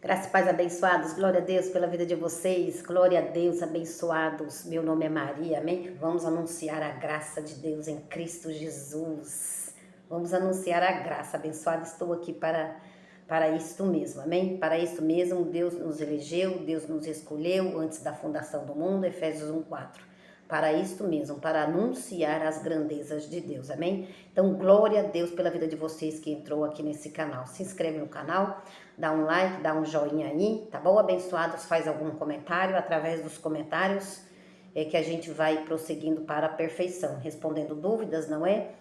Graças e paz abençoados, glória a Deus pela vida de vocês, glória a Deus abençoados, meu nome é Maria, amém? Vamos anunciar a graça de Deus em Cristo Jesus, vamos anunciar a graça, abençoado, estou aqui para isto mesmo, amém? Para isto mesmo, Deus nos elegeu, Deus nos escolheu antes da fundação do mundo, Efésios 1:4. Para isto mesmo, para anunciar as grandezas de Deus, amém? Então, glória a Deus pela vida de vocês que entrou aqui nesse canal. Se inscreve no canal, dá um like, dá um joinha aí, tá bom? Abençoados, faz algum comentário, através dos comentários é que a gente vai prosseguindo para a perfeição, respondendo dúvidas, não é?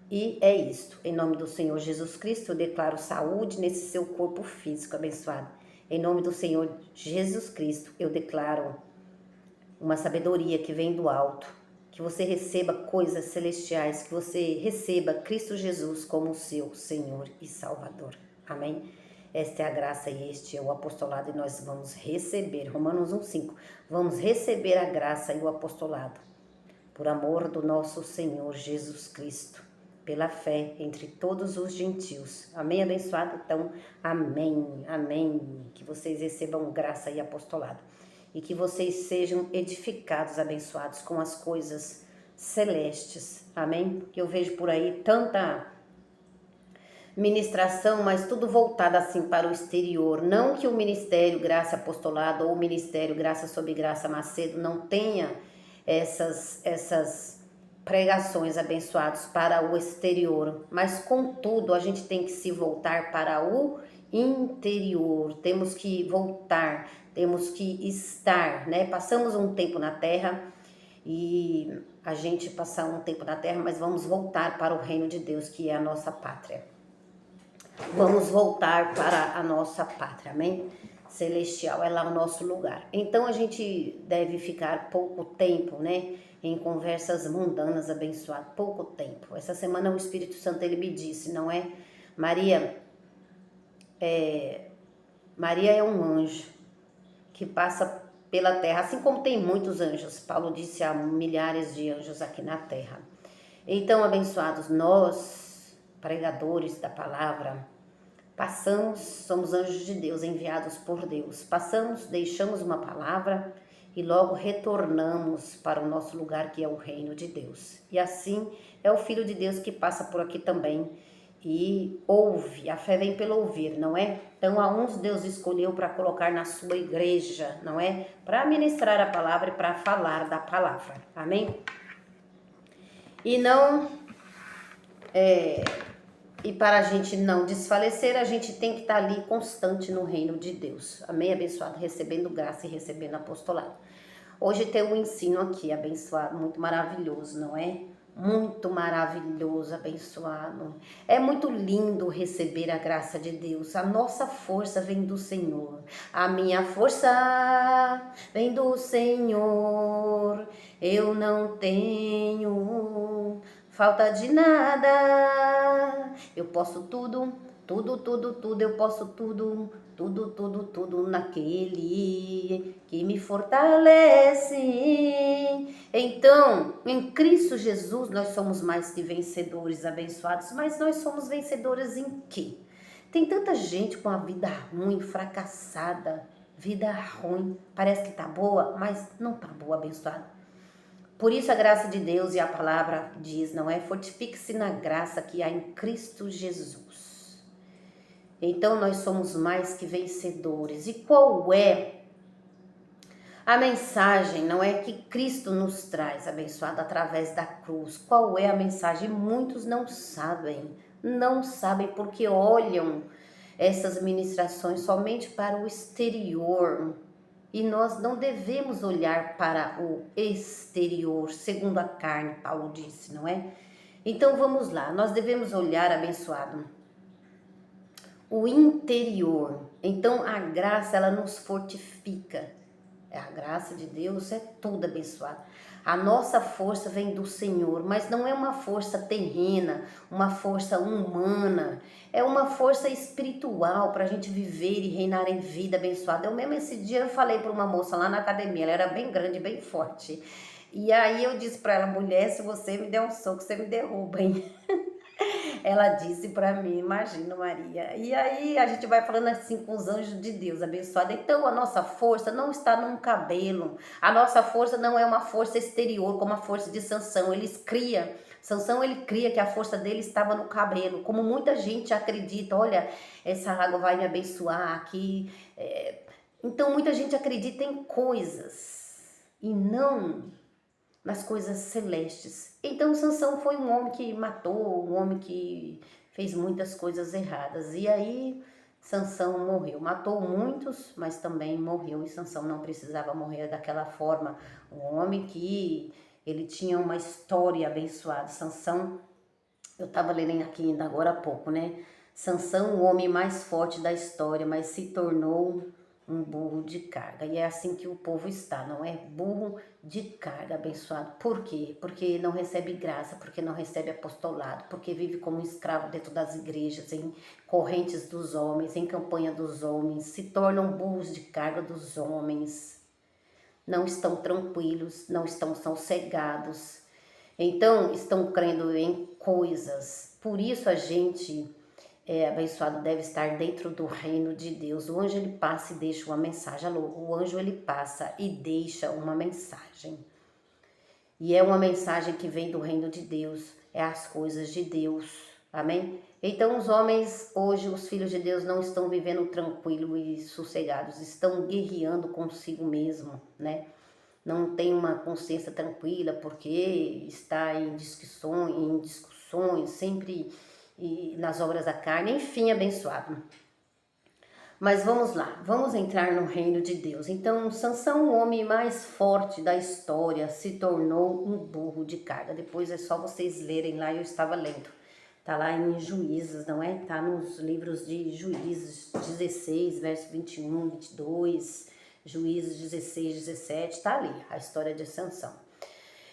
E é isto, em nome do Senhor Jesus Cristo, eu declaro saúde nesse seu corpo físico abençoado. Em nome do Senhor Jesus Cristo, eu declaro uma sabedoria que vem do alto, que você receba coisas celestiais, que você receba Cristo Jesus como seu Senhor e Salvador. Amém? Esta é a graça e este é o apostolado e nós vamos receber, Romanos 1:5, vamos receber a graça e o apostolado, por amor do nosso Senhor Jesus Cristo, pela fé entre todos os gentios. Amém, abençoado? Então, amém, amém. Que vocês recebam graça e apostolado. E que vocês sejam edificados, abençoados com as coisas celestes. Amém? Porque eu vejo por aí tanta ministração, mas tudo voltado assim para o exterior. Não que o Ministério Graça Apostolado ou o Ministério Graça sobre Graça Macedo não tenha essas pregações abençoadas para o exterior, mas contudo a gente tem que se voltar para o interior, temos que voltar, temos que estar, né? Passamos um tempo na terra e a gente passar um tempo na terra, mas vamos voltar para o reino de Deus, que é a nossa pátria. Vamos voltar para a nossa pátria, amém? Celestial, é lá o nosso lugar. Então a gente deve ficar pouco tempo, né? Em conversas mundanas, abençoado, pouco tempo. Essa semana o Espírito Santo, ele me disse, não é? Maria é um anjo que passa pela terra, assim como tem muitos anjos. Paulo disse, há milhares de anjos aqui na terra. Então, abençoados, nós, pregadores da palavra, passamos, somos anjos de Deus, enviados por Deus. Passamos, deixamos uma palavra e logo retornamos para o nosso lugar, que é o reino de Deus. E assim é o Filho de Deus que passa por aqui também e ouve. A fé vem pelo ouvir, não é? Então, a uns Deus escolheu para colocar na sua igreja, não é? Para ministrar a palavra e para falar da palavra. Amém? E não... E para a gente não desfalecer, a gente tem que estar ali constante no reino de Deus. Amém, abençoado? Recebendo graça e recebendo apostolado. Hoje tem um ensino aqui, abençoado, muito maravilhoso, não é? Muito maravilhoso, abençoado. É muito lindo receber a graça de Deus. A nossa força vem do Senhor. A minha força vem do Senhor. Eu não tenho falta de nada. Eu posso tudo, tudo, eu posso tudo, tudo naquele que me fortalece. Então, em Cristo Jesus nós somos mais que vencedores, abençoados, mas nós somos vencedores em quê? Tem tanta gente com a vida ruim, fracassada, vida ruim, parece que tá boa, mas não tá boa, abençoado. Por isso a graça de Deus e a palavra diz, não é? Fortifique-se na graça que há em Cristo Jesus. Então nós somos mais que vencedores. E qual é a mensagem, não é, que Cristo nos traz, abençoado, através da cruz? Qual é a mensagem? Muitos não sabem porque olham essas ministrações somente para o exterior. E nós não devemos olhar para o exterior, segundo a carne, Paulo disse, não é? Então vamos lá, nós devemos olhar, abençoado, o interior. Então a graça, ela nos fortifica. A graça de Deus é tudo, abençoado. A nossa força vem do Senhor, mas não é uma força terrena, uma força humana. É uma força espiritual para a gente viver e reinar em vida, abençoada. Eu mesmo esse dia eu falei para uma moça lá na academia, ela era bem grande, bem forte. E aí eu disse para ela, mulher, se você me der um soco, você me derruba, hein? Ela disse para mim, imagina, Maria. E aí a gente vai falando assim com os anjos de Deus abençoado. Então a nossa força não está num cabelo. A nossa força não é uma força exterior, como a força de Sansão. Sansão ele cria que a força dele estava no cabelo. Como muita gente acredita, olha, essa água vai me abençoar aqui. Então muita gente acredita em coisas e não nas coisas celestes. Então Sansão foi um homem que matou, um homem que fez muitas coisas erradas. E aí Sansão morreu. Matou muitos, mas também morreu. E Sansão não precisava morrer daquela forma. Um homem que ele tinha uma história abençoada. Sansão, eu estava lendo aqui ainda agora há pouco, né? Sansão, o homem mais forte da história, mas se tornou um burro de carga. E é assim que o povo está, não é? Burro de carga, abençoado. Por quê? Porque não recebe graça, porque não recebe apostolado, porque vive como escravo dentro das igrejas, em correntes dos homens, em campanha dos homens, se tornam burros de carga dos homens. Não estão tranquilos, não estão sossegados. Então, estão crendo em coisas. Por isso a gente abençoado deve estar dentro do reino de Deus. O anjo ele passa e deixa uma mensagem. Alô, o anjo ele passa e deixa uma mensagem. E é uma mensagem que vem do reino de Deus, é as coisas de Deus. Amém? Então os homens hoje, os filhos de Deus não estão vivendo tranquilo e sossegados, estão guerreando consigo mesmo, né? Não tem uma consciência tranquila porque está em discussões, sempre nas obras da carne, enfim, abençoado. Mas vamos lá, vamos entrar no reino de Deus. Então, Sansão, o homem mais forte da história, se tornou um burro de carga. Depois é só vocês lerem lá, eu estava lendo. Tá lá em Juízes, não é? Tá nos livros de Juízes 16, verso 21, 22, Juízes 16, 17, tá ali a história de Sansão.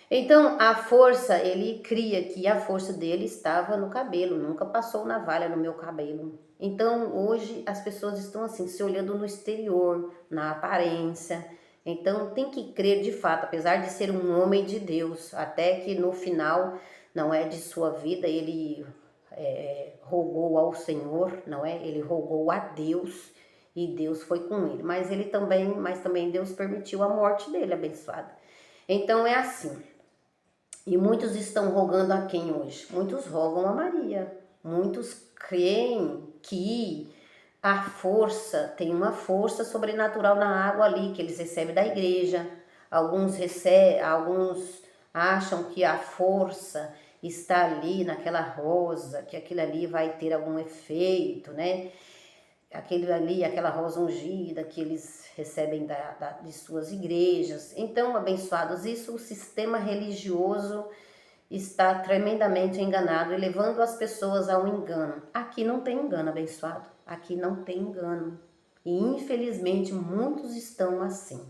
Então, a força, ele cria que a força dele estava no cabelo, nunca passou navalha no meu cabelo. Então, hoje, as pessoas estão assim, se olhando no exterior, na aparência. Então, tem que crer de fato, apesar de ser um homem de Deus, até que no final, não é de sua vida, ele rogou ao Senhor, não é? Ele rogou a Deus e Deus foi com ele. Mas também Deus permitiu a morte dele, abençoada. Então, é assim. E muitos estão rogando a quem hoje? Muitos rogam a Maria. Muitos creem que a força, tem uma força sobrenatural na água ali, que eles recebem da igreja. Alguns acham que a força está ali naquela rosa, que aquilo ali vai ter algum efeito, né? Aquele ali, aquela rosa ungida que eles recebem de suas igrejas. Então, abençoados, isso o sistema religioso está tremendamente enganado e levando as pessoas ao engano. Aqui não tem engano, abençoado. Aqui não tem engano. E infelizmente muitos estão assim.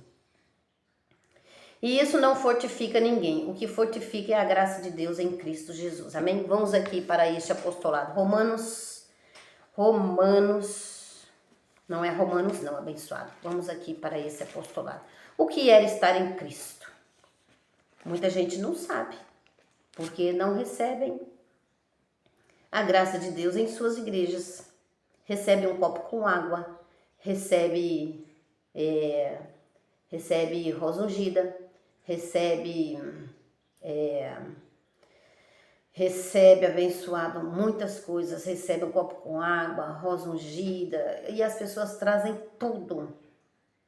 E isso não fortifica ninguém. O que fortifica é a graça de Deus em Cristo Jesus. Amém? Vamos aqui para este apostolado. Romanos, não é Romanos não, abençoado. Vamos aqui para esse apostolado. O que era estar em Cristo? Muita gente não sabe, porque não recebem a graça de Deus em suas igrejas. Recebe um copo com água, recebe rosa ungida, recebe abençoado muitas coisas, recebe um copo com água, rosa ungida, e as pessoas trazem tudo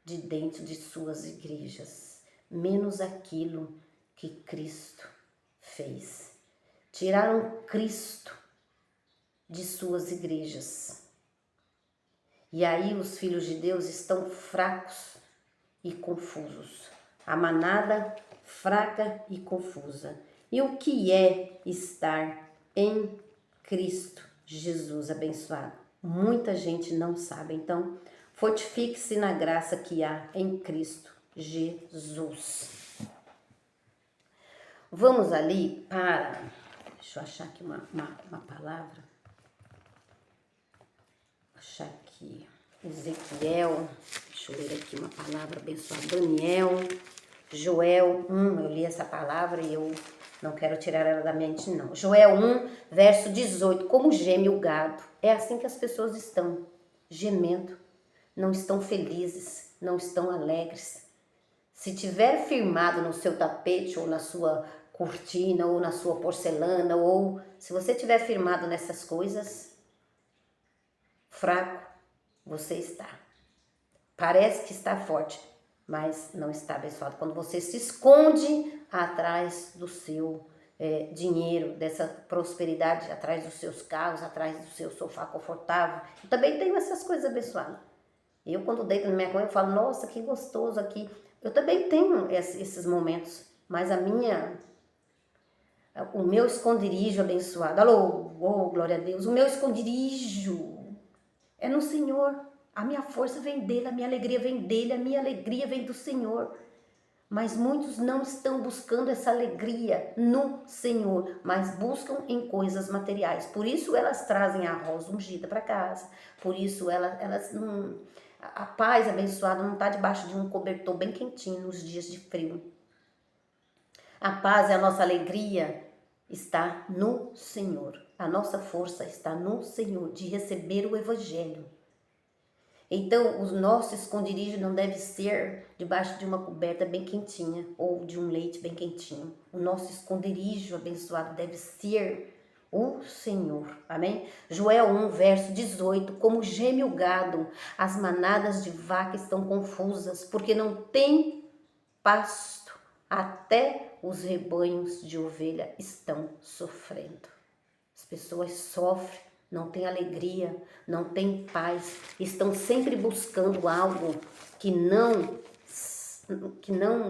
de dentro de suas igrejas, menos aquilo que Cristo fez. Tiraram Cristo de suas igrejas. E aí os filhos de Deus estão fracos e confusos. A manada fraca e confusa. E o que é estar em Cristo Jesus, abençoado? Muita gente não sabe. Então, fortifique-se na graça que há em Cristo Jesus. Vamos ali para... Deixa eu achar aqui uma palavra. Achar aqui Ezequiel. Deixa eu ler aqui uma palavra abençoada. Daniel, Joel. Eu li essa palavra e eu Não quero tirar ela da mente, não. Joel 1, verso 18. Como geme o gado. É assim que as pessoas estão, gemendo. Não estão felizes, não estão alegres. Se tiver firmado no seu tapete, ou na sua cortina, ou na sua porcelana, ou se você tiver firmado nessas coisas, fraco você está. Parece que está forte, mas não está abençoado. Quando você se esconde atrás do seu dinheiro, dessa prosperidade, atrás dos seus carros, atrás do seu sofá confortável. Eu também tenho essas coisas abençoadas. Eu, quando deito na minha cama, eu falo, nossa, que gostoso aqui. Eu também tenho esses momentos, mas o meu esconderijo abençoado, alô, oh, glória a Deus, o meu esconderijo é no Senhor. A minha força vem dele, a minha alegria vem dele, a minha alegria vem do Senhor. Mas muitos não estão buscando essa alegria no Senhor, mas buscam em coisas materiais. Por isso elas trazem a rosa ungida para casa. Por isso elas não... A paz abençoada não está debaixo de um cobertor bem quentinho nos dias de frio. A paz e a nossa alegria está no Senhor. A nossa força está no Senhor de receber o Evangelho. Então, o nosso esconderijo não deve ser debaixo de uma coberta bem quentinha ou de um leite bem quentinho. O nosso esconderijo abençoado deve ser o Senhor. Amém? Joel 1, verso 18. Como geme o gado, as manadas de vaca estão confusas, porque não tem pasto. Até os rebanhos de ovelha estão sofrendo. As pessoas sofrem. Não tem alegria, não tem paz, estão sempre buscando algo que não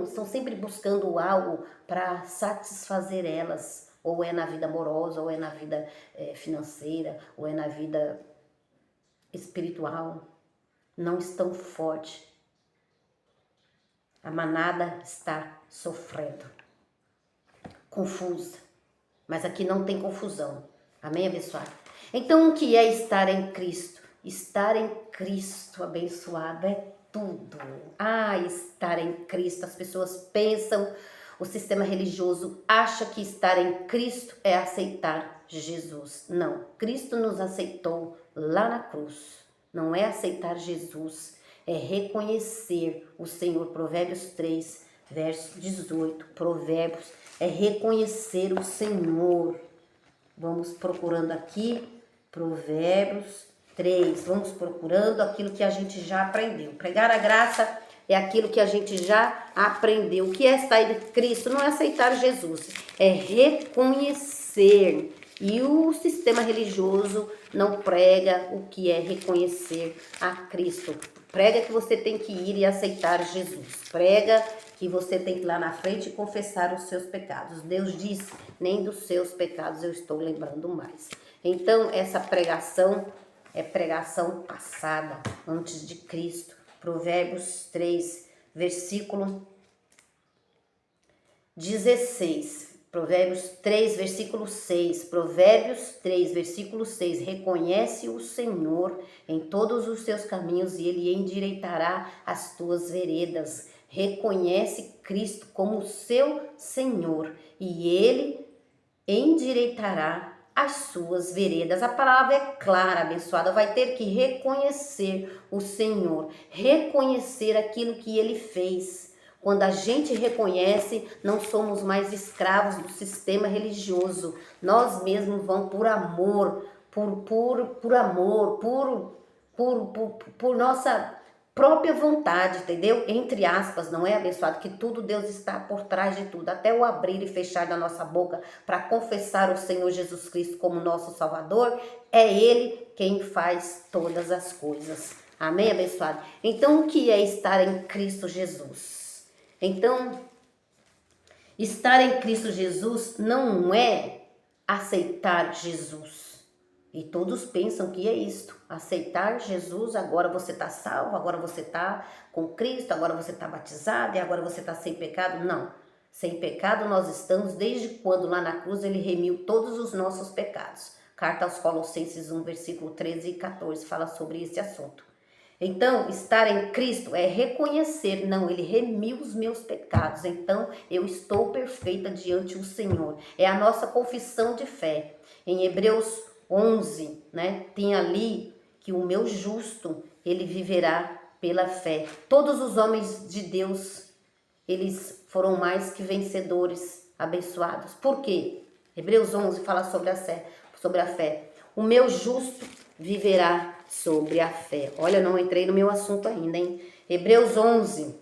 estão sempre buscando algo para satisfazer elas, ou é na vida amorosa, ou é na vida financeira, ou é na vida espiritual, não estão fortes. A manada está sofrendo, confusa, mas aqui não tem confusão, amém, abençoado? Então, o que é estar em Cristo? Estar em Cristo, abençoado, é tudo. Estar em Cristo. As pessoas pensam, o sistema religioso acha que estar em Cristo é aceitar Jesus. Não, Cristo nos aceitou lá na cruz. Não é aceitar Jesus, é reconhecer o Senhor. Provérbios 3, verso 18. Provérbios é reconhecer o Senhor. Vamos procurando aqui. Provérbios 3, vamos procurando aquilo que a gente já aprendeu. Pregar a graça é aquilo que a gente já aprendeu. O que é estar em Cristo? Não é aceitar Jesus, é reconhecer. E o sistema religioso não prega o que é reconhecer a Cristo. Prega que você tem que ir e aceitar Jesus. Prega que você tem que ir lá na frente e confessar os seus pecados. Deus disse, nem dos seus pecados eu estou lembrando mais. Então, essa pregação é pregação passada, antes de Cristo. Provérbios 3, versículo 16. Provérbios 3, versículo 6. Provérbios 3, versículo 6. Reconhece o Senhor em todos os seus caminhos e Ele endireitará as tuas veredas. Reconhece Cristo como seu Senhor e Ele endireitará as suas veredas. A palavra é clara, abençoada. Vai ter que reconhecer o Senhor, reconhecer aquilo que Ele fez. Quando a gente reconhece, não somos mais escravos do sistema religioso. Nós mesmos vamos por amor, por amor, por nossa própria vontade, entendeu? Entre aspas, não é, abençoado? Que tudo Deus está por trás de tudo. Até o abrir e fechar da nossa boca para confessar o Senhor Jesus Cristo como nosso Salvador, é Ele quem faz todas as coisas. Amém, abençoado? Então, o que é estar em Cristo Jesus? Então, estar em Cristo Jesus não é aceitar Jesus. E todos pensam que é isto, aceitar Jesus, agora você está salvo, agora você está com Cristo, agora você está batizado e agora você está sem pecado. Não, sem pecado nós estamos desde quando lá na cruz Ele remiu todos os nossos pecados. Carta aos Colossenses 1, versículo 13 e 14 fala sobre esse assunto. Então, estar em Cristo é reconhecer, não, Ele remiu os meus pecados, então eu estou perfeita diante do Senhor. É a nossa confissão de fé. Em Hebreus 11, né, tem ali que o meu justo, ele viverá pela fé. Todos os homens de Deus, eles foram mais que vencedores, abençoados. Por quê? Hebreus 11 fala sobre a fé, sobre a fé. O meu justo viverá sobre a fé. Olha, eu não entrei no meu assunto ainda, hein? Hebreus 11.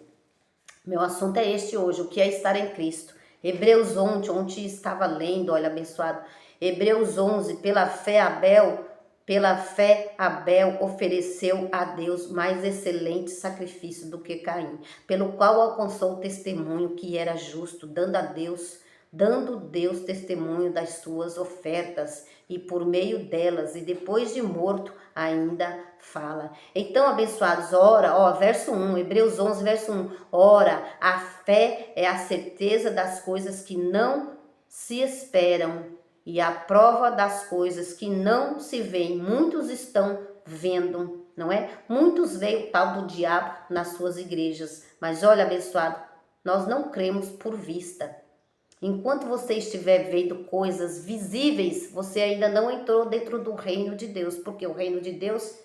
Meu assunto é este hoje, o que é estar em Cristo. Hebreus 11, onde estava lendo, olha, abençoado. Hebreus 11, pela fé Abel ofereceu a Deus mais excelente sacrifício do que Caim, pelo qual alcançou o testemunho que era justo, dando Deus testemunho das suas ofertas, e por meio delas, e depois de morto, ainda fala. Então, abençoados, ora, verso 1, Hebreus 11, verso 1, ora, a fé é a certeza das coisas que não se esperam, e a prova das coisas que não se veem. Muitos estão vendo, não é? Muitos veem o tal do diabo nas suas igrejas, mas olha, abençoado, nós não cremos por vista. Enquanto você estiver vendo coisas visíveis, você ainda não entrou dentro do reino de Deus, porque o reino de Deus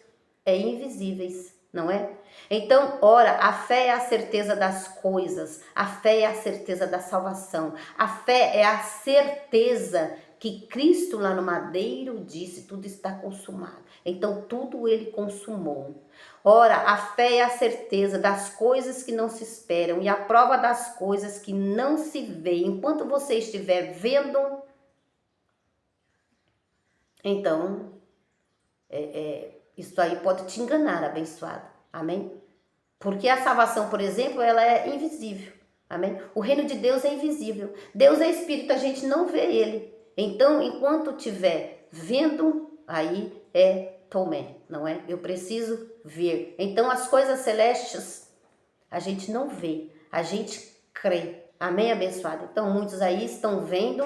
é invisíveis, não é? Então, ora, a fé é a certeza das coisas, a fé é a certeza da salvação, a fé é a certeza que Cristo lá no madeiro disse, tudo está consumado. Então, tudo ele consumou. Ora, a fé é a certeza das coisas que não se esperam e a prova das coisas que não se vê. Enquanto você estiver vendo, então, isso aí pode te enganar, abençoado. Amém? Porque a salvação, por exemplo, ela é invisível. Amém? O reino de Deus é invisível. Deus é espírito, a gente não vê ele. Então, enquanto estiver vendo, aí é tomé, não é? Eu preciso ver. Então, as coisas celestes, a gente não vê, a gente crê. Amém, abençoado? Então, muitos aí estão vendo,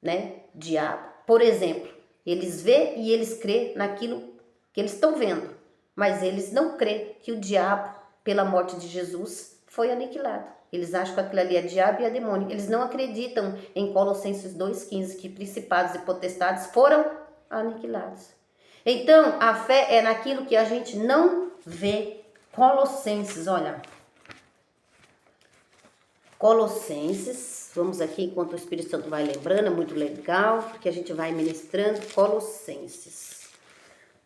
né, diabo. Por exemplo, eles vê e eles crê naquilo que eles estão vendo, mas eles não crê que o diabo, pela morte de Jesus, foi aniquilado. Eles acham que aquilo ali é diabo e é demônio. Eles não acreditam em Colossenses 2,15, que principados e potestades foram aniquilados. Então, a fé é naquilo que a gente não vê. Colossenses, olha. Colossenses, vamos aqui enquanto o Espírito Santo vai lembrando, é muito legal, porque a gente vai ministrando. Colossenses.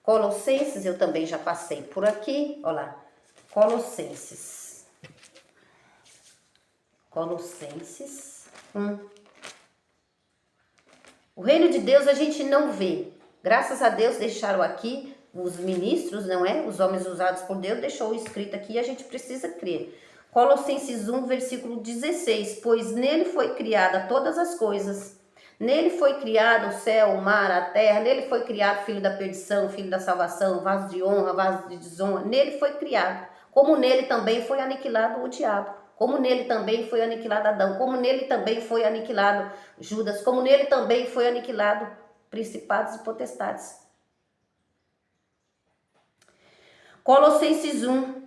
Colossenses, eu também já passei por aqui, olha lá. Colossenses. Colossenses 1. O reino de Deus a gente não vê. Graças a Deus deixaram aqui os ministros, não é? Os homens usados por Deus, deixou escrito aqui e a gente precisa crer. Colossenses 1, versículo 16. Pois nele foi criada todas as coisas. Nele foi criado o céu, o mar, a terra. Nele foi criado filho da perdição, filho da salvação, vaso de honra, vaso de desonra. Nele foi criado. Como nele também foi aniquilado o diabo. Como nele também foi aniquilado Adão, como nele também foi aniquilado Judas, como nele também foi aniquilado principados e potestades. Colossenses 1,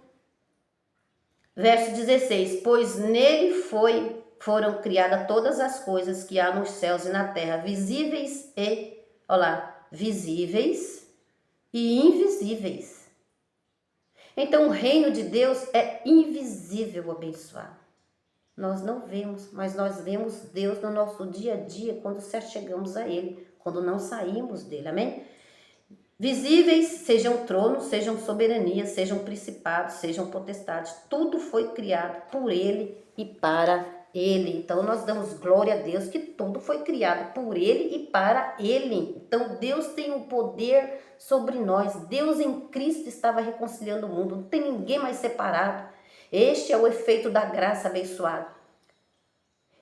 verso 16. Pois nele foram criadas todas as coisas que há nos céus e na terra, visíveis e, visíveis e invisíveis. Então, o reino de Deus é invisível, abençoado. Nós não vemos, mas nós vemos Deus no nosso dia a dia quando chegamos a Ele, quando não saímos dele, amém? Visíveis, sejam tronos, sejam soberanias, sejam principados, sejam potestades, tudo foi criado por Ele e para Ele. Então, nós damos glória a Deus que tudo foi criado por Ele e para Ele. Então, Deus tem um poder sobre nós. Deus em Cristo estava reconciliando o mundo. Não tem ninguém mais separado. Este é o efeito da graça, abençoado.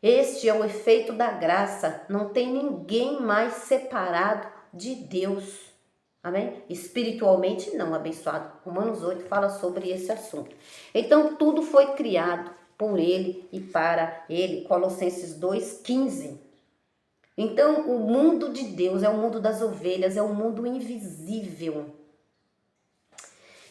Este é o efeito da graça. Não tem ninguém mais separado de Deus. Amém? Espiritualmente não, abençoado. Romanos 8 fala sobre esse assunto. Então, tudo foi criado por Ele e para Ele. Colossenses 2,15. Então, o mundo de Deus é o mundo das ovelhas, é o mundo invisível.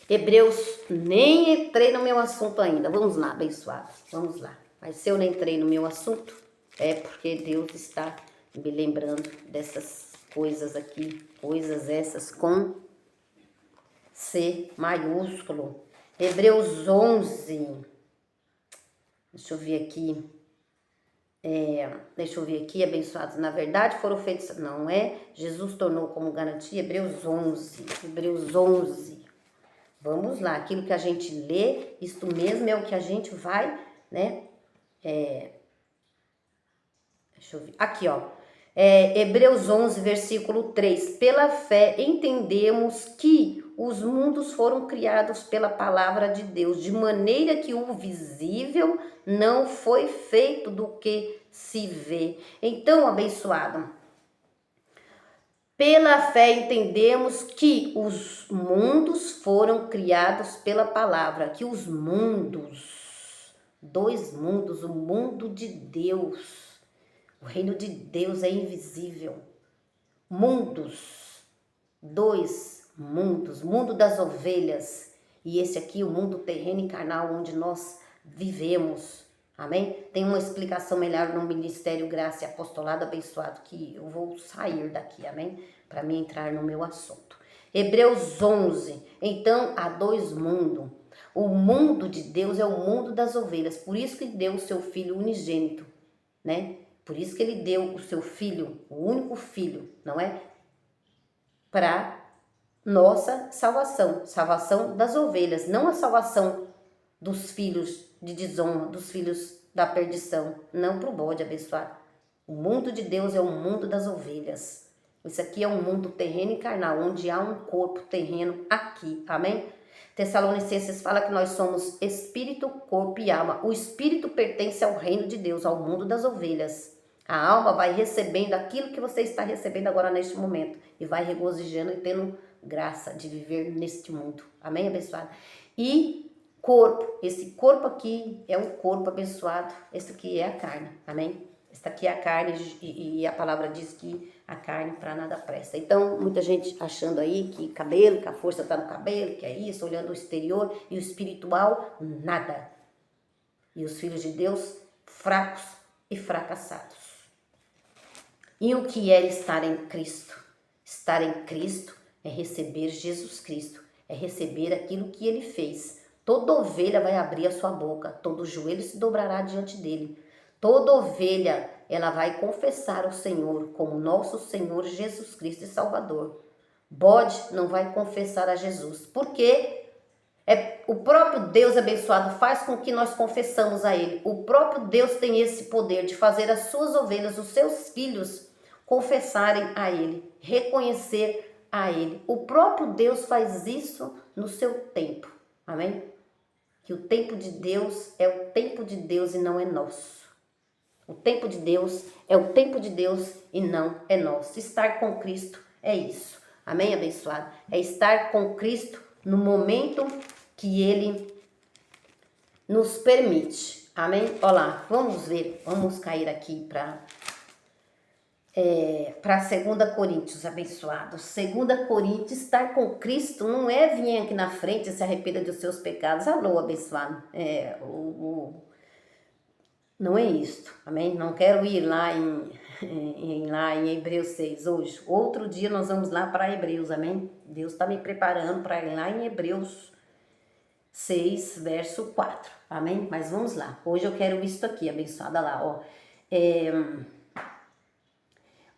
Hebreus, nem entrei no meu assunto ainda. Vamos lá, abençoado. Vamos lá. Mas se eu não entrei no meu assunto, é porque Deus está me lembrando dessas coisas aqui. Coisas essas com C maiúsculo. Hebreus 11. Deixa eu ver aqui. Deixa eu ver aqui, abençoados. Na verdade foram feitos, não é? Jesus tornou como garantia. Hebreus 11. Hebreus 11. Vamos lá, aquilo que a gente lê, isto mesmo é o que a gente vai, né? Deixa eu ver. Aqui, ó. Hebreus 11, versículo 3. Pela fé entendemos que os mundos foram criados pela palavra de Deus, de maneira que o visível não foi feito do que se vê. Então, abençoado, pela fé entendemos que os mundos foram criados pela palavra, que os mundos, dois mundos, o mundo de Deus, o reino de Deus é invisível. Mundos, dois mundos, mundo das ovelhas e esse aqui, o mundo terreno e carnal, onde nós vivemos. Amém? Tem uma explicação melhor no Ministério Graça e Apostolado Abençoado, que eu vou sair daqui, amém? Para mim entrar no meu assunto. Hebreus 11. Então, há dois mundos. O mundo de Deus é o mundo das ovelhas. Por isso que deu o seu Filho unigênito, né? Por isso que ele deu o seu Filho, o único Filho, não é? Para nossa salvação. Salvação das ovelhas, não a salvação dos filhos de desonra, dos filhos da perdição, não para o bode abençoado. O mundo de Deus é o mundo das ovelhas. Isso aqui é um mundo terreno e carnal, onde há um corpo terreno aqui, amém? Tessalonicenses fala que nós somos espírito, corpo e alma. O espírito pertence ao reino de Deus, ao mundo das ovelhas. A alma vai recebendo aquilo que você está recebendo agora neste momento e vai regozijando e tendo graça de viver neste mundo, amém, abençoado? E corpo, esse corpo aqui é um corpo abençoado, esse aqui é a carne, amém? Esta aqui é a carne e a palavra diz que a carne para nada presta. Então, muita gente achando aí que cabelo, que a força está no cabelo, que é isso, olhando o exterior e o espiritual, nada. E os filhos de Deus, fracos e fracassados. E o que é estar em Cristo? Estar em Cristo é receber Jesus Cristo, é receber aquilo que Ele fez. Toda ovelha vai abrir a sua boca, todo joelho se dobrará diante dele. Toda ovelha, ela vai confessar o Senhor como nosso Senhor Jesus Cristo e Salvador. Bode não vai confessar a Jesus, porque o próprio Deus abençoado faz com que nós confessamos a Ele. O próprio Deus tem esse poder de fazer as suas ovelhas, os seus filhos, confessarem a Ele, reconhecer a Ele. O próprio Deus faz isso no seu tempo, amém? Que o tempo de Deus é o tempo de Deus e não é nosso. O tempo de Deus é o tempo de Deus e não é nosso. Estar com Cristo é isso. Amém, abençoado? É estar com Cristo no momento que Ele nos permite. Amém? Olha lá, vamos ver, vamos cair aqui para 2 Coríntios, abençoados. 2 Coríntios, estar com Cristo não é vir aqui na frente e se arrependa dos seus pecados. Alô, abençoado. Não é isto, amém? Não quero ir lá em Hebreus 6 hoje. Outro dia nós vamos lá para Hebreus, amém? Deus está me preparando para ir lá em Hebreus 6, verso 4, amém? Mas vamos lá. Hoje eu quero isto aqui, abençoada lá, ó.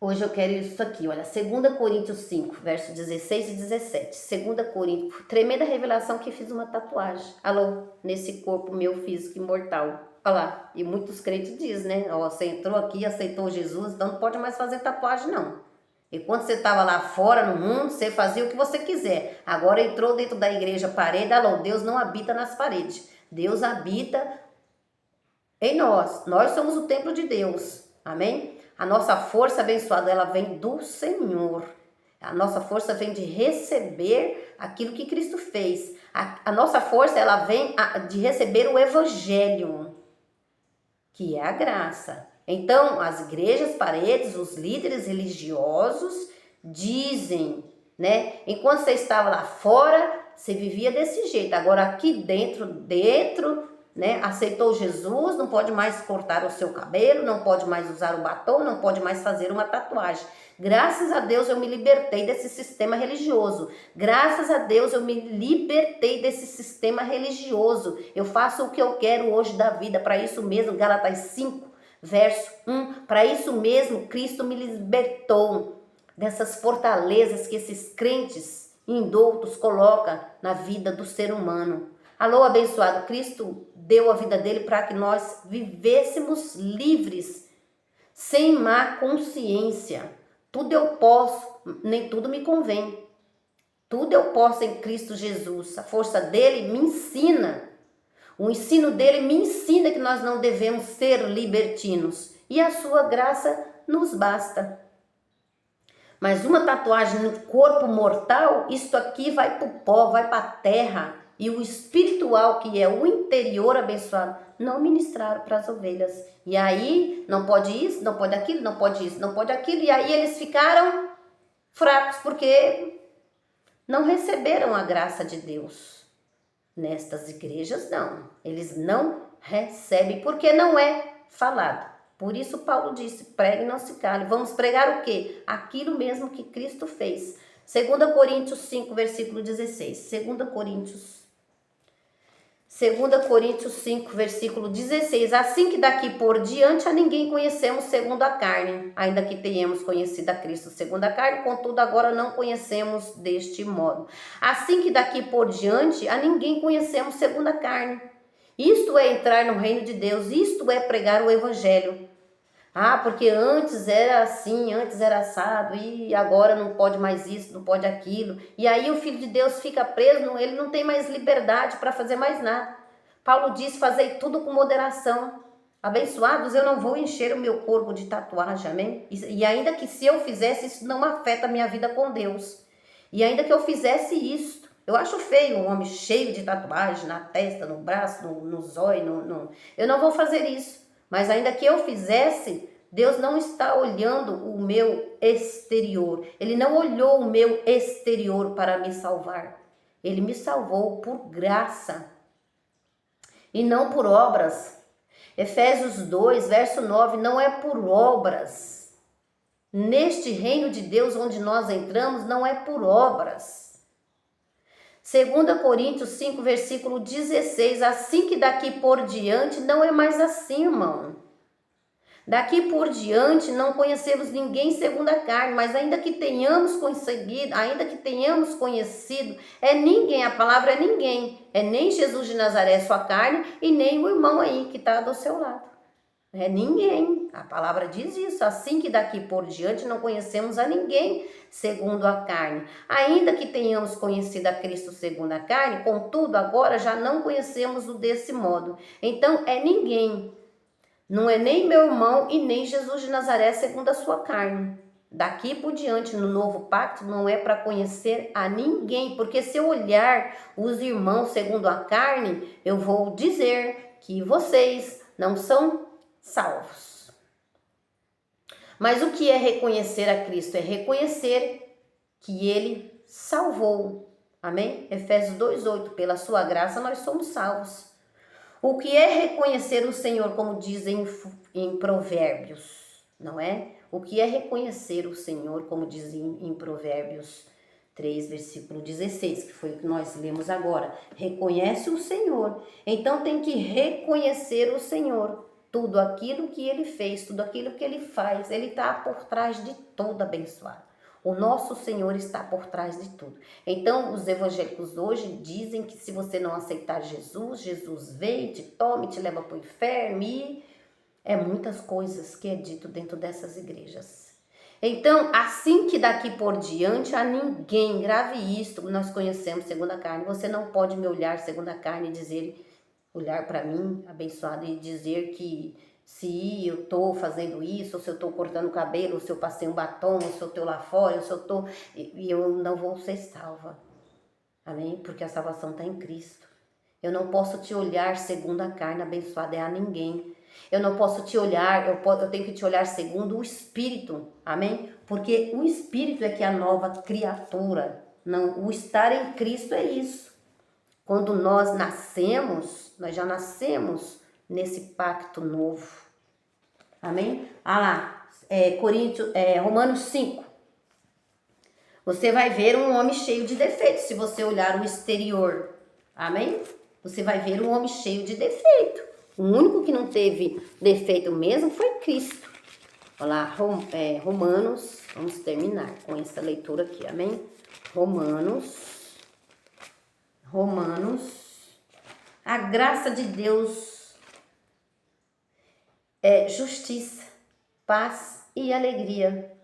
Hoje eu quero isso aqui, olha, 2 Coríntios 5, verso 16 e 17. 2 Coríntios, tremenda revelação que fiz uma tatuagem. Alô, nesse corpo meu físico imortal. Olha lá, e muitos crentes dizem, né? Ó, você entrou aqui, aceitou Jesus, então não pode mais fazer tatuagem, não. E quando você estava lá fora no mundo, você fazia o que você quiser. Agora entrou dentro da igreja, parede, alô, Deus não habita nas paredes. Deus habita em nós. Nós somos o templo de Deus. Amém? A nossa força abençoada, ela vem do Senhor. A nossa força vem de receber aquilo que Cristo fez. A nossa força, ela vem de receber o Evangelho, que é a graça. Então, as igrejas, paredes, os líderes religiosos dizem, né? Enquanto você estava lá fora, você vivia desse jeito. Agora aqui dentro, né, aceitou Jesus, não pode mais cortar o seu cabelo, não pode mais usar o batom, não pode mais fazer uma tatuagem. Graças a Deus eu me libertei desse sistema religioso. Graças a Deus eu me libertei desse sistema religioso. Eu faço o que eu quero hoje da vida. Para isso mesmo, Gálatas 5, verso 1. Para isso mesmo, Cristo me libertou dessas fortalezas que esses crentes indoutos colocam na vida do ser humano. Alô, abençoado, Cristo deu a vida dele para que nós vivêssemos livres, sem má consciência. Tudo eu posso, nem tudo me convém. Tudo eu posso em Cristo Jesus. A força dele me ensina. O ensino dele me ensina que nós não devemos ser libertinos. E a sua graça nos basta. Mas uma tatuagem no corpo mortal, isto aqui vai para o pó, vai para a terra. E o espiritual, que é o interior abençoado, não ministraram para as ovelhas. E aí, não pode isso, não pode aquilo, não pode isso, não pode aquilo. E aí eles ficaram fracos, porque não receberam a graça de Deus. Nestas igrejas, não. Eles não recebem, porque não é falado. Por isso Paulo disse, pregue e não se cale. Vamos pregar o quê? Aquilo mesmo que Cristo fez. 2 Coríntios 5, versículo 16. 2 Coríntios 5, versículo 16. Assim que daqui por diante a ninguém conhecemos segundo a carne, ainda que tenhamos conhecido a Cristo segundo a carne, contudo agora não conhecemos deste modo. Assim que daqui por diante a ninguém conhecemos segundo a carne. Isto é entrar no reino de Deus, isto é pregar o evangelho. Ah, porque antes era assim, antes era assado, e agora não pode mais isso, não pode aquilo. E aí o Filho de Deus fica preso, ele não tem mais liberdade para fazer mais nada. Paulo diz, fazei tudo com moderação. Abençoados, eu não vou encher o meu corpo de tatuagem, amém? E ainda que se eu fizesse, isso não afeta a minha vida com Deus. E ainda que eu fizesse isso, eu acho feio um homem cheio de tatuagem na testa, no braço, no zóio, eu não vou fazer isso. Mas ainda que eu fizesse, Deus não está olhando o meu exterior. Ele não olhou o meu exterior para me salvar. Ele me salvou por graça e não por obras. Efésios 2, verso 9, não é por obras. Neste reino de Deus onde nós entramos, não é por obras. 2 Coríntios 5, versículo 16, assim que daqui por diante não é mais assim, irmão. Daqui por diante não conhecemos ninguém segundo a carne, mas ainda que tenhamos conhecido, é ninguém, a palavra é ninguém, é nem Jesus de Nazaré, sua carne, e nem o irmão aí que está do seu lado. É ninguém, a palavra diz isso, assim que daqui por diante não conhecemos a ninguém segundo a carne. Ainda que tenhamos conhecido a Cristo segundo a carne, contudo agora já não conhecemos o desse modo. Então é ninguém, não é nem meu irmão e nem Jesus de Nazaré segundo a sua carne. Daqui por diante no novo pacto não é para conhecer a ninguém, porque se eu olhar os irmãos segundo a carne, eu vou dizer que vocês não são salvos. Mas o que é reconhecer a Cristo? É reconhecer que Ele salvou. Amém? Efésios 2,8. Pela sua graça nós somos salvos. O que é reconhecer o Senhor, como dizem em Provérbios, não é? O que é reconhecer o Senhor, como dizem em Provérbios 3, versículo 16, que foi o que nós lemos agora. Reconhece o Senhor. Então tem que reconhecer o Senhor. Tudo aquilo que Ele fez, tudo aquilo que Ele faz, Ele está por trás de tudo, abençoado. O nosso Senhor está por trás de tudo. Então, os evangélicos hoje dizem que se você não aceitar Jesus, Jesus vem, te toma e te leva para o inferno. E é muitas coisas que é dito dentro dessas igrejas. Então, assim que daqui por diante a ninguém, grave isto, nós conhecemos segundo a carne. Você não pode me olhar segundo a carne e dizer... olhar para mim, abençoado, e dizer que se eu estou fazendo isso, ou se eu estou cortando o cabelo, ou se eu passei um batom, ou se eu estou lá fora, ou se eu estou... e eu não vou ser salva. Amém? Porque a salvação está em Cristo. Eu não posso te olhar segundo a carne, abençoada, é a ninguém. Eu não posso te olhar, eu tenho que te olhar segundo o Espírito. Amém? Porque o Espírito é que é a nova criatura. Não, o estar em Cristo é isso. Quando nós nascemos, nós já nascemos nesse pacto novo. Amém? Lá, Romanos 5. Você vai ver um homem cheio de defeitos, se você olhar o exterior. Amém? Você vai ver um homem cheio de defeito. O único que não teve defeito mesmo foi Cristo. Olha lá, Romanos, vamos terminar com essa leitura aqui, amém? Romanos, a graça de Deus é justiça, paz e alegria.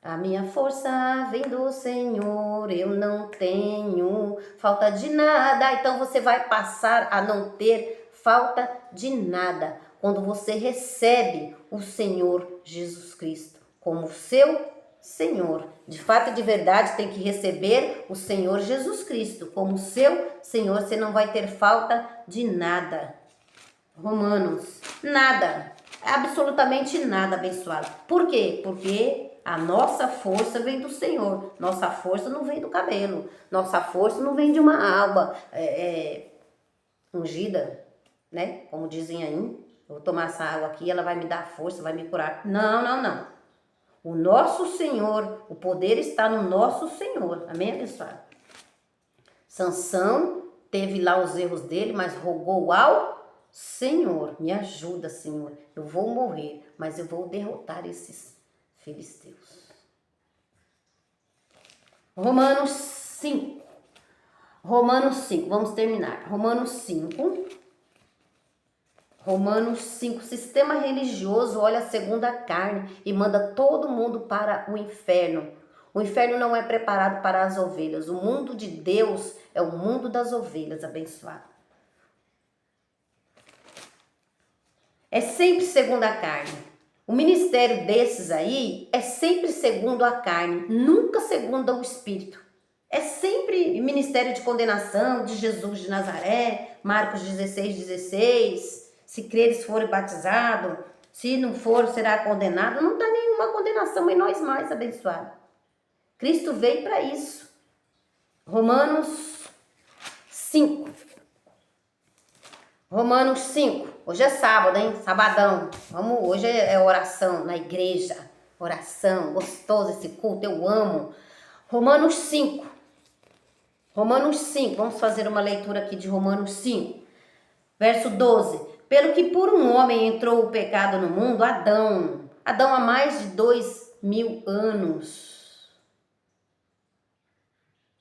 A minha força vem do Senhor, eu não tenho falta de nada. Então você vai passar a não ter falta de nada quando você recebe o Senhor Jesus Cristo como seu Senhor. De fato e de verdade tem que receber o Senhor Jesus Cristo como seu Senhor. Você não vai ter falta de nada. Romanos, nada, absolutamente nada, abençoado. Por quê? Porque a nossa força vem do Senhor. Nossa força não vem do cabelo. Nossa força não vem de uma alma ungida, né? Como dizem aí. Eu vou tomar essa água aqui, ela vai me dar força, vai me curar. Não. O nosso Senhor, o poder está no nosso Senhor. Amém, abençoado? Sansão teve lá os erros dele, mas rogou ao Senhor. Me ajuda, Senhor. Eu vou morrer, mas eu vou derrotar esses filisteus. Romanos 5, vamos terminar. Romanos 5, sistema religioso olha segundo a carne e manda todo mundo para o inferno. O inferno não é preparado para as ovelhas. O mundo de Deus é o mundo das ovelhas, abençoado. É sempre segundo a carne. O ministério desses aí é sempre segundo a carne, nunca segundo o Espírito. É sempre ministério de condenação de Jesus de Nazaré, Marcos 16. Se creres forem batizado, se não for, será condenado. Não dá nenhuma condenação em nós mais, abençoado. Cristo veio para isso. Romanos 5. Hoje é sábado, hein? Sabadão. Hoje é oração na igreja. Oração, gostoso esse culto, eu amo. Romanos 5. Vamos fazer uma leitura aqui de Romanos 5. Verso 12. Pelo que por um homem entrou o pecado no mundo, Adão há mais de 2000 anos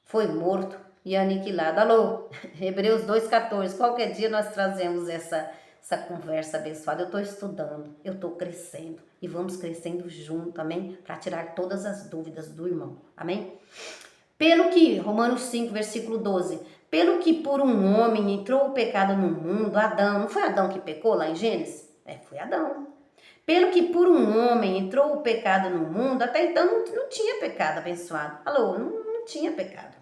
foi morto e aniquilado. Alô, Hebreus 2,14. Qualquer dia nós trazemos essa conversa abençoada. Eu estou estudando, eu estou crescendo e vamos crescendo junto, amém? Para tirar todas as dúvidas do irmão, amém? Pelo que, Romanos 5, versículo 12, pelo que por um homem entrou o pecado no mundo, Adão, não foi Adão que pecou lá em Gênesis? Foi Adão. Pelo que por um homem entrou o pecado no mundo, até então não tinha pecado, abençoado. Alô, não tinha pecado.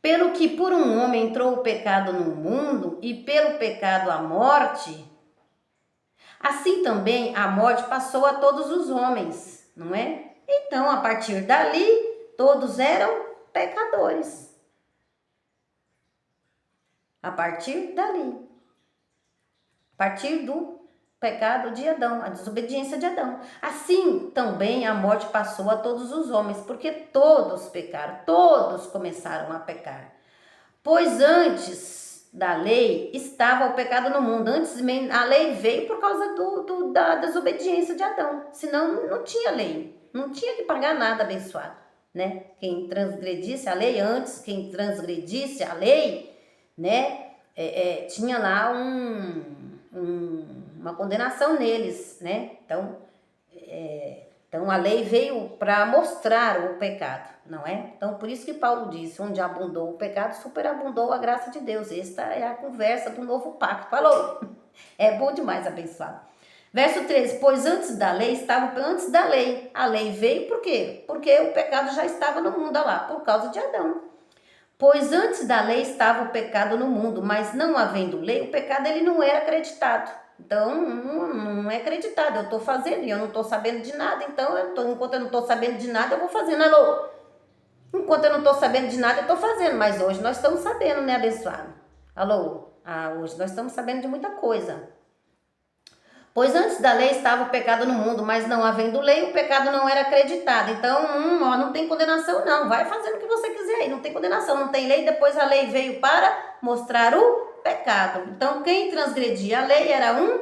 Pelo que por um homem entrou o pecado no mundo e pelo pecado a morte, assim também a morte passou a todos os homens, não é? Então, a partir dali, todos eram pecadores. A partir dali. A partir do pecado de Adão, a desobediência de Adão. Assim também a morte passou a todos os homens, porque todos pecaram, todos começaram a pecar. Pois antes da lei estava o pecado no mundo, antes a lei veio por causa da desobediência de Adão, senão não tinha lei, não tinha que pagar nada, abençoado, né? Quem transgredisse a lei, né, tinha lá uma condenação neles, né? Então a lei veio para mostrar o pecado, não é? Então por isso que Paulo disse, onde abundou o pecado, superabundou a graça de Deus. Esta é a conversa do novo pacto. Falou? É bom demais, abençoado. Verso 13, pois antes da lei, a lei veio por quê? Porque o pecado já estava no mundo, olha lá, por causa de Adão. Pois antes da lei estava o pecado no mundo, mas não havendo lei, o pecado ele não era acreditado. Então, não é acreditado, eu estou fazendo e eu não estou sabendo de nada, então, enquanto eu não estou sabendo de nada, eu vou fazendo. Alô? Enquanto eu não estou sabendo de nada, eu estou fazendo, mas hoje nós estamos sabendo, né, abençoado? Alô? Hoje nós estamos sabendo de muita coisa. Pois antes da lei estava o pecado no mundo, mas não havendo lei, o pecado não era acreditado. Então, não tem condenação não, vai fazendo o que você quiser aí, não tem condenação, não tem lei, depois a lei veio para mostrar o pecado. Então, quem transgredia a lei era um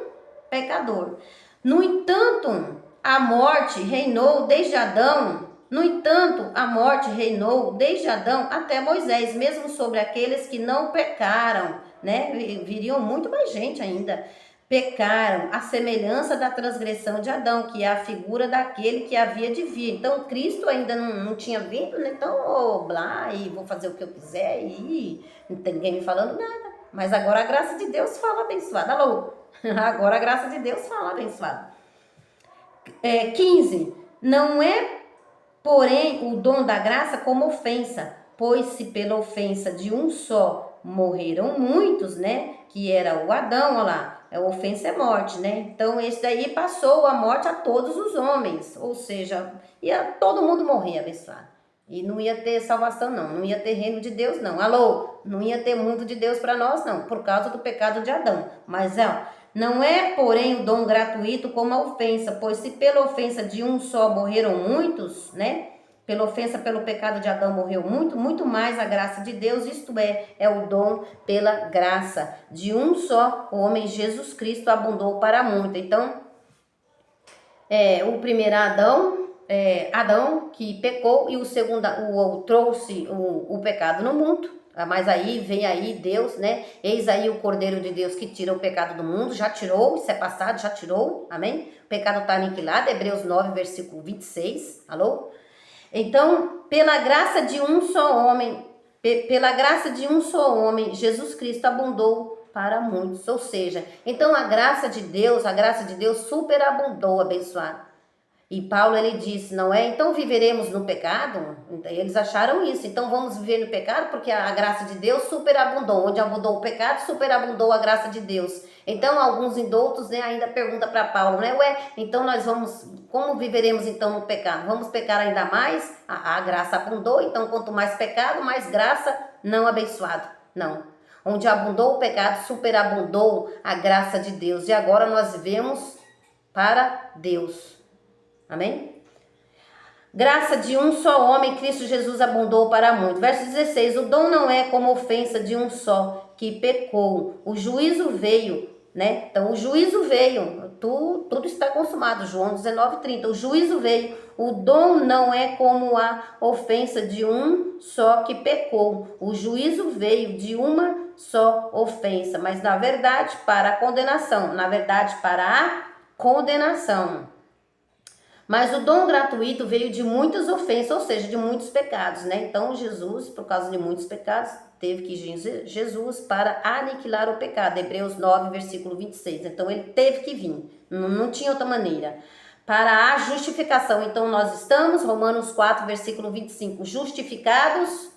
pecador. No entanto, a morte reinou desde Adão. No entanto, a morte reinou desde Adão até Moisés, mesmo sobre aqueles que não pecaram, né? Viriam muito mais gente ainda. Pecaram à semelhança da transgressão de Adão, que é a figura daquele que havia de vir. Então, Cristo ainda não tinha vindo, né? Então, blá, e vou fazer o que eu quiser, e não tem ninguém me falando nada. Mas agora a graça de Deus fala, abençoada. Alô? Agora a graça de Deus fala, abençoada. 15. Não é, porém, o dom da graça como ofensa, pois se pela ofensa de um só morreram muitos, né? Que era o Adão, olha lá. A ofensa é morte, né? Então, esse daí passou a morte a todos os homens. Ou seja, ia todo mundo morrer, abençoado. E não ia ter salvação, não. Não ia ter reino de Deus, não. Alô? Não ia ter mundo de Deus para nós, não. Por causa do pecado de Adão. Mas, não é, porém, o dom gratuito como a ofensa. Pois se pela ofensa de um só morreram muitos, né? Pela ofensa, pelo pecado de Adão morreu muito mais a graça de Deus, isto é o dom pela graça. De um só homem, Jesus Cristo, abundou para muito. Então, o primeiro Adão que pecou, e o segundo, trouxe o pecado no mundo. Mas aí vem aí Deus, né? Eis aí o Cordeiro de Deus que tira o pecado do mundo, já tirou, isso é passado, já tirou, amém? O pecado está aniquilado, Hebreus 9, versículo 26, alô? Então, pela graça de um só homem, Jesus Cristo abundou para muitos. Ou seja, então a graça de Deus superabundou, abençoado. E Paulo, ele disse, não é? Então viveremos no pecado? Eles acharam isso. Então vamos viver no pecado porque a graça de Deus superabundou. Onde abundou o pecado, superabundou a graça de Deus. Então alguns indoutos, né, ainda perguntam para Paulo, né? Então como viveremos então no pecado? Vamos pecar ainda mais? A graça abundou, então quanto mais pecado, mais graça, não abençoado. Não. Onde abundou o pecado, superabundou a graça de Deus. E agora nós vivemos para Deus. Amém? Graça de um só homem, Cristo Jesus abundou para muito. Verso 16, o dom não é como ofensa de um só que pecou. O juízo veio, né? Então o juízo veio, tudo está consumado. João 19:30, o juízo veio. O dom não é como a ofensa de um só que pecou. O juízo veio de uma só ofensa, mas na verdade para a condenação. Mas o dom gratuito veio de muitas ofensas, ou seja, de muitos pecados, né? Então Jesus, por causa de muitos pecados, teve que ir Jesus para aniquilar o pecado. Hebreus 9, versículo 26. Então ele teve que vir, não tinha outra maneira. Para a justificação, então nós estamos, Romanos 4, versículo 25, justificados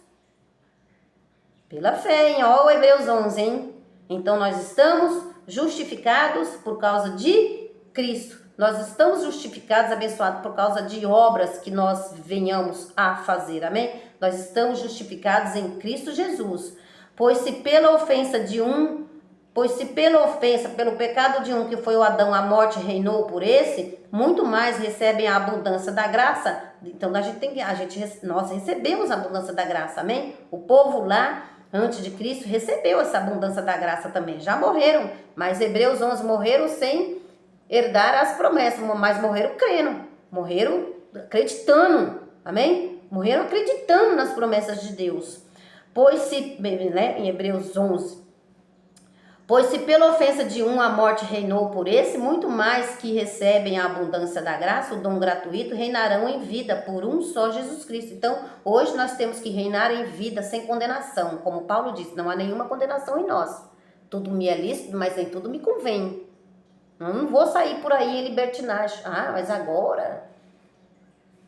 pela fé, hein? Ó, o Hebreus 11, hein? Então nós estamos justificados por causa de Cristo. Nós estamos justificados, abençoados, por causa de obras que nós venhamos a fazer, amém? Nós estamos justificados em Cristo Jesus. Pois se pela ofensa, pelo pecado de um, que foi o Adão, a morte reinou por esse, muito mais recebem a abundância da graça. Então nós recebemos a abundância da graça, amém? O povo lá, antes de Cristo, recebeu essa abundância da graça também. Já morreram, mas Hebreus 11 morreram sem herdar as promessas, mas morreram crendo, morreram acreditando, amém? Morreram acreditando nas promessas de Deus. Em Hebreus 11, pois se pela ofensa de um a morte reinou por esse, muito mais que recebem a abundância da graça, o dom gratuito, reinarão em vida por um só Jesus Cristo. Então, hoje nós temos que reinar em vida sem condenação, como Paulo disse, não há nenhuma condenação em nós. Tudo me é lícito, mas nem tudo me convém. Eu não vou sair por aí em libertinagem. Mas agora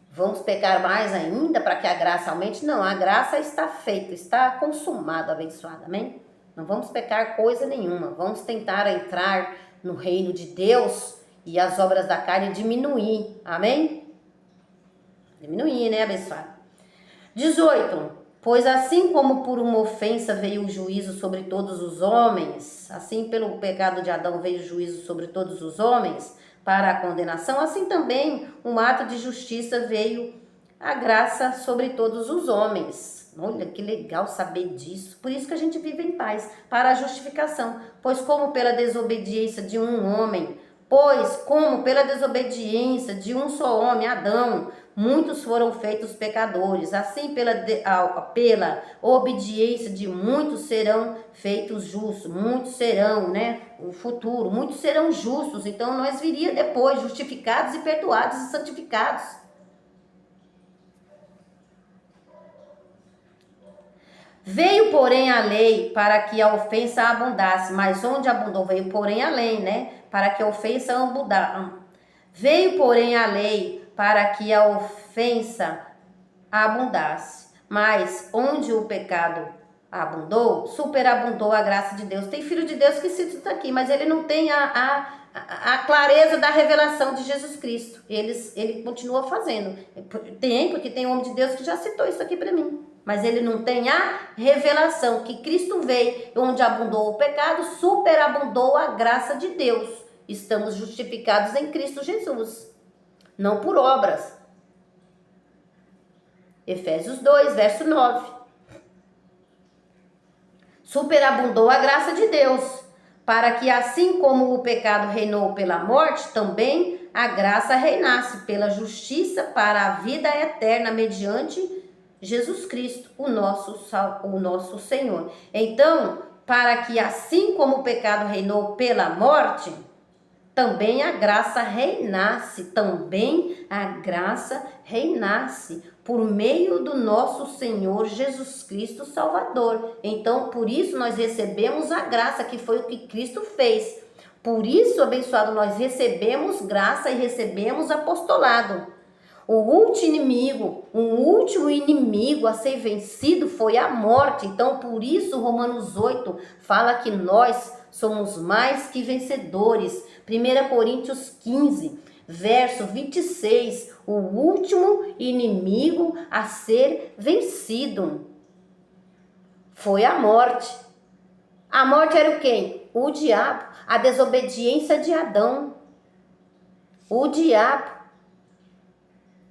vamos pecar mais ainda para que a graça aumente? Não, a graça está feita, está consumada, abençoada, amém? Não vamos pecar coisa nenhuma. Vamos tentar entrar no reino de Deus e as obras da carne diminuir, amém? Diminuir, né, abençoada? 18. Pois assim como por uma ofensa veio o juízo sobre todos os homens, assim pelo pecado de Adão veio o juízo sobre todos os homens para a condenação, assim também um ato de justiça veio a graça sobre todos os homens. Olha que legal saber disso. Por isso que a gente vive em paz, para a justificação. Pois como pela desobediência de um homem, um só homem, Adão, muitos foram feitos pecadores, assim pela obediência de muitos serão feitos justos, muitos serão, né, o futuro, muitos serão justos, então nós viria depois justificados e perdoados e santificados. Veio, porém, a lei para que a ofensa abundasse, mas onde abundou? Veio, porém, a lei, né, para que a ofensa abundasse. Veio, porém, a lei para que a ofensa abundasse, mas onde o pecado abundou, superabundou a graça de Deus. Tem filho de Deus que cita isso aqui, mas ele não tem a clareza da revelação de Jesus Cristo. Ele continua fazendo. Porque tem homem de Deus que já citou isso aqui para mim. Mas ele não tem a revelação que Cristo veio, onde abundou o pecado, superabundou a graça de Deus. Estamos justificados em Cristo Jesus, não por obras. Efésios 2, verso 9. Superabundou a graça de Deus, para que assim como o pecado reinou pela morte, também a graça reinasse pela justiça para a vida eterna mediante Jesus Cristo, o nosso Senhor. Então, para que assim como o pecado reinou pela morte, também a graça reinasse, por meio do nosso Senhor Jesus Cristo Salvador. Então, por isso nós recebemos a graça, que foi o que Cristo fez. Por isso, abençoado, nós recebemos graça e recebemos apostolado. O último inimigo a ser vencido foi a morte. Então, por isso, Romanos 8 fala que nós somos mais que vencedores. 1 Coríntios 15, verso 26, o último inimigo a ser vencido foi a morte. A morte era o quê? O diabo, a desobediência de Adão. O diabo.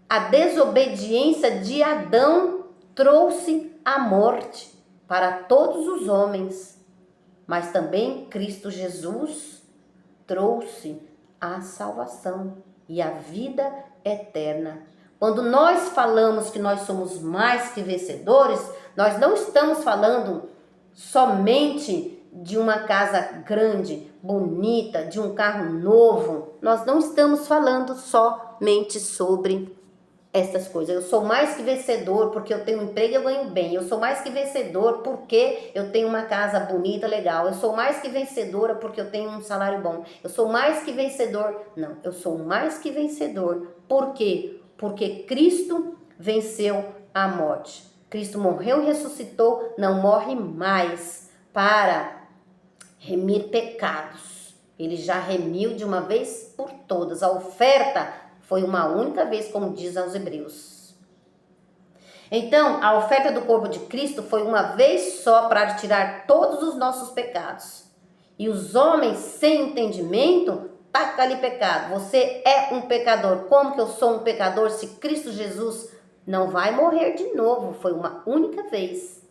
A desobediência de Adão trouxe a morte para todos os homens, mas também Cristo Jesus trouxe a salvação e a vida eterna. Quando nós falamos que nós somos mais que vencedores, nós não estamos falando somente de uma casa grande, bonita, de um carro novo. Nós não estamos falando somente sobre essas coisas. Eu sou mais que vencedor porque eu tenho um emprego e eu ganho bem. Eu sou mais que vencedor porque eu tenho uma casa bonita, legal. Eu sou mais que vencedora porque eu tenho um salário bom. Eu sou mais que vencedor. Não, eu sou mais que vencedor. Por quê? Porque Cristo venceu a morte. Cristo morreu e ressuscitou, não morre mais para remir pecados. Ele já remiu de uma vez por todas. A oferta foi uma única vez, como diz aos Hebreus. Então, a oferta do corpo de Cristo foi uma vez só para tirar todos os nossos pecados. E os homens sem entendimento, taca-lhe pecado. Você é um pecador. Como que eu sou um pecador se Cristo Jesus não vai morrer de novo? Foi uma única vez.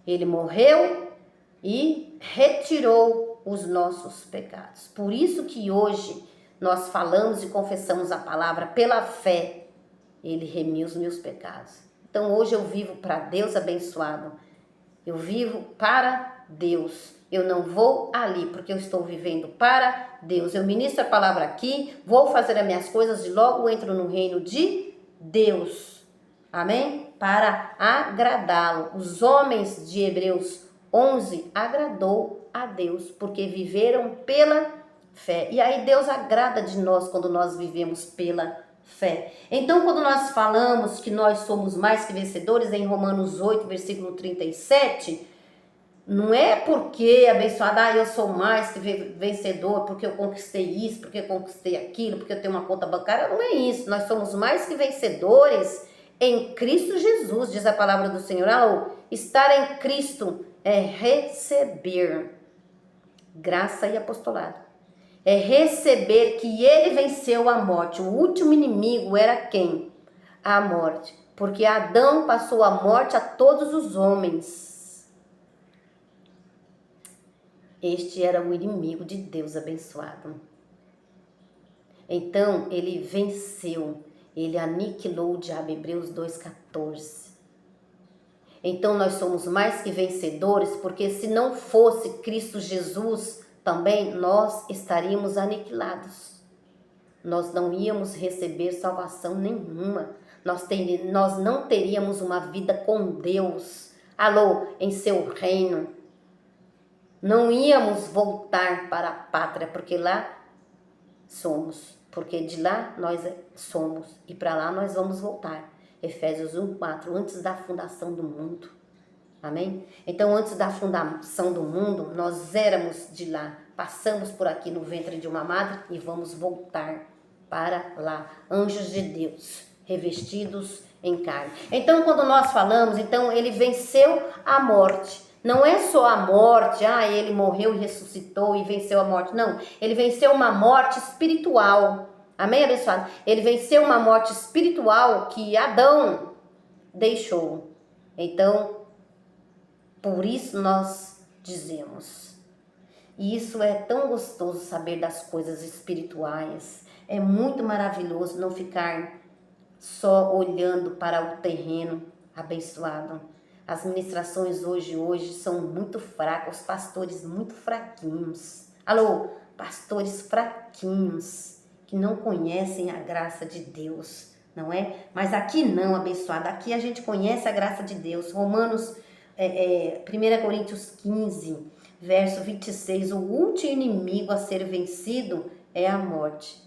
Ele morreu e retirou os nossos pecados. Por isso que hoje nós falamos e confessamos a palavra pela fé. Ele remiu os meus pecados. Então hoje eu vivo para Deus, abençoado. Eu vivo para Deus. Eu não vou ali porque eu estou vivendo para Deus. Eu ministro a palavra aqui, vou fazer as minhas coisas e logo entro no reino de Deus. Amém? Para agradá-lo. Os homens de Hebreus 11 agradou a Deus, porque viveram pela fé. E aí Deus agrada de nós quando nós vivemos pela fé. Então, quando nós falamos que nós somos mais que vencedores, em Romanos 8, versículo 37, Não é porque, abençoada, eu sou mais que vencedor, porque eu conquistei isso, porque eu conquistei aquilo, porque eu tenho uma conta bancária. Não é isso. Nós somos mais que vencedores em Cristo Jesus, diz a palavra do Senhor. Alô, estar em Cristo é receber graça e apostolado. É receber que ele venceu a morte. O último inimigo era quem? A morte. Porque Adão passou a morte a todos os homens. Este era o inimigo de Deus abençoado. Então, ele venceu. Ele aniquilou o diabo. Hebreus 2,14. Então, nós somos mais que vencedores, porque se não fosse Cristo Jesus, também nós estaríamos aniquilados. Nós não íamos receber salvação nenhuma. Nós não teríamos uma vida com Deus. Alô, em seu reino. Não íamos voltar para a pátria, porque lá somos. Porque de lá nós somos. E para lá nós vamos voltar. Efésios 1,4. Antes da fundação do mundo. Amém? Então, antes da fundação do mundo, nós éramos de lá. Passamos por aqui no ventre de uma madre e vamos voltar para lá. Anjos de Deus, revestidos em carne. Então, quando nós falamos, então ele venceu a morte. Não é só a morte, ele morreu e ressuscitou e venceu a morte. Não, ele venceu uma morte espiritual. Amém, abençoado? Ele venceu uma morte espiritual que Adão deixou. Então, por isso nós dizemos. E isso é tão gostoso saber das coisas espirituais. É muito maravilhoso não ficar só olhando para o terreno abençoado. As ministrações hoje são muito fracas, os pastores muito fraquinhos. Alô, pastores fraquinhos, que não conhecem a graça de Deus, não é? Mas aqui não, abençoado, aqui a gente conhece a graça de Deus. Romanos, 1 Coríntios 15, verso 26, o último inimigo a ser vencido é a morte.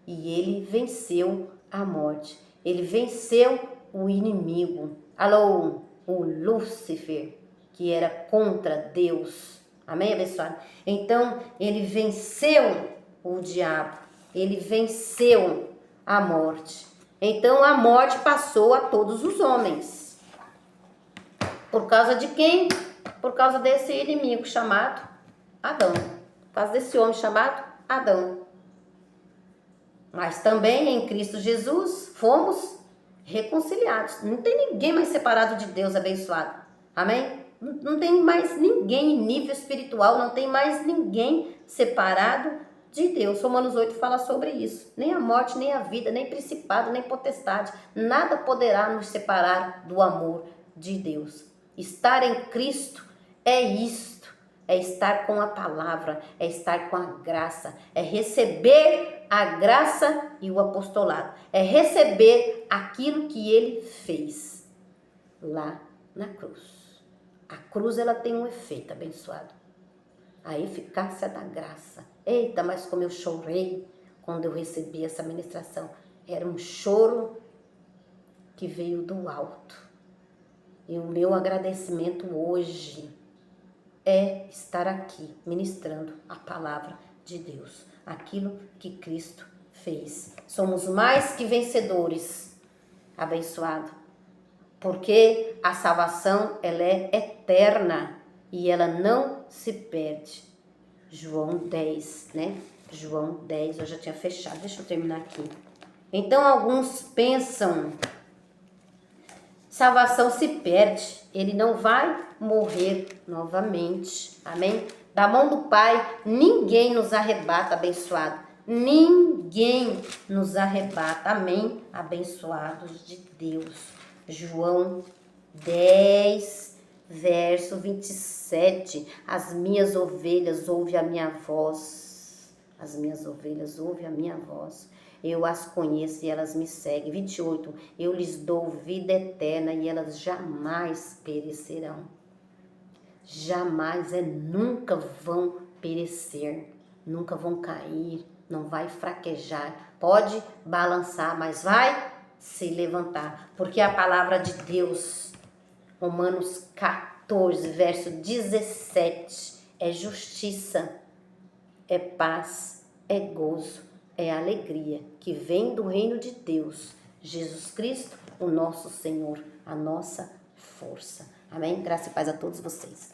E ele venceu a morte. Ele venceu o inimigo. Alô, o Lúcifer, que era contra Deus. Amém, abençoado? Então, ele venceu o diabo. Ele venceu a morte. Então, a morte passou a todos os homens. Por causa de quem? Por causa desse inimigo chamado Adão. Por causa desse homem chamado Adão. Mas também em Cristo Jesus fomos reconciliados. Não tem ninguém mais separado de Deus abençoado. Amém? Não tem mais ninguém em nível espiritual, não tem mais ninguém separado de Deus. Romanos 8 fala sobre isso. Nem a morte, nem a vida, nem principado, nem potestade. Nada poderá nos separar do amor de Deus. Estar em Cristo é isto. É estar com a palavra, é estar com a graça, é receber a graça e o apostolado, é receber aquilo que ele fez lá na cruz. A cruz, ela tem um efeito abençoado, a eficácia da graça. Eita, mas como eu chorei quando eu recebi essa ministração. Era um choro que veio do alto. E o meu agradecimento hoje é estar aqui ministrando a palavra de Deus, aquilo que Cristo fez. Somos mais que vencedores, abençoado, porque a salvação, ela é eterna e ela não se perde. João 10, né? João 10, eu já tinha fechado, deixa eu terminar aqui. Então, alguns pensam, salvação se perde, ele não vai morrer novamente, amém? Da mão do Pai, ninguém nos arrebata, abençoado, ninguém nos arrebata, amém? Abençoados de Deus. João 10, verso 27, as minhas ovelhas ouvem a minha voz, as minhas ovelhas ouvem a minha voz. Eu as conheço e elas me seguem. 28, eu lhes dou vida eterna e elas jamais perecerão. Jamais, nunca vão perecer, nunca vão cair, não vai fraquejar. Pode balançar, mas vai se levantar. Porque a palavra de Deus, Romanos 14, verso 17, é justiça, é paz, é gozo, é alegria, que vem do reino de Deus, Jesus Cristo, o nosso Senhor, a nossa força. Amém? Graça e paz a todos vocês.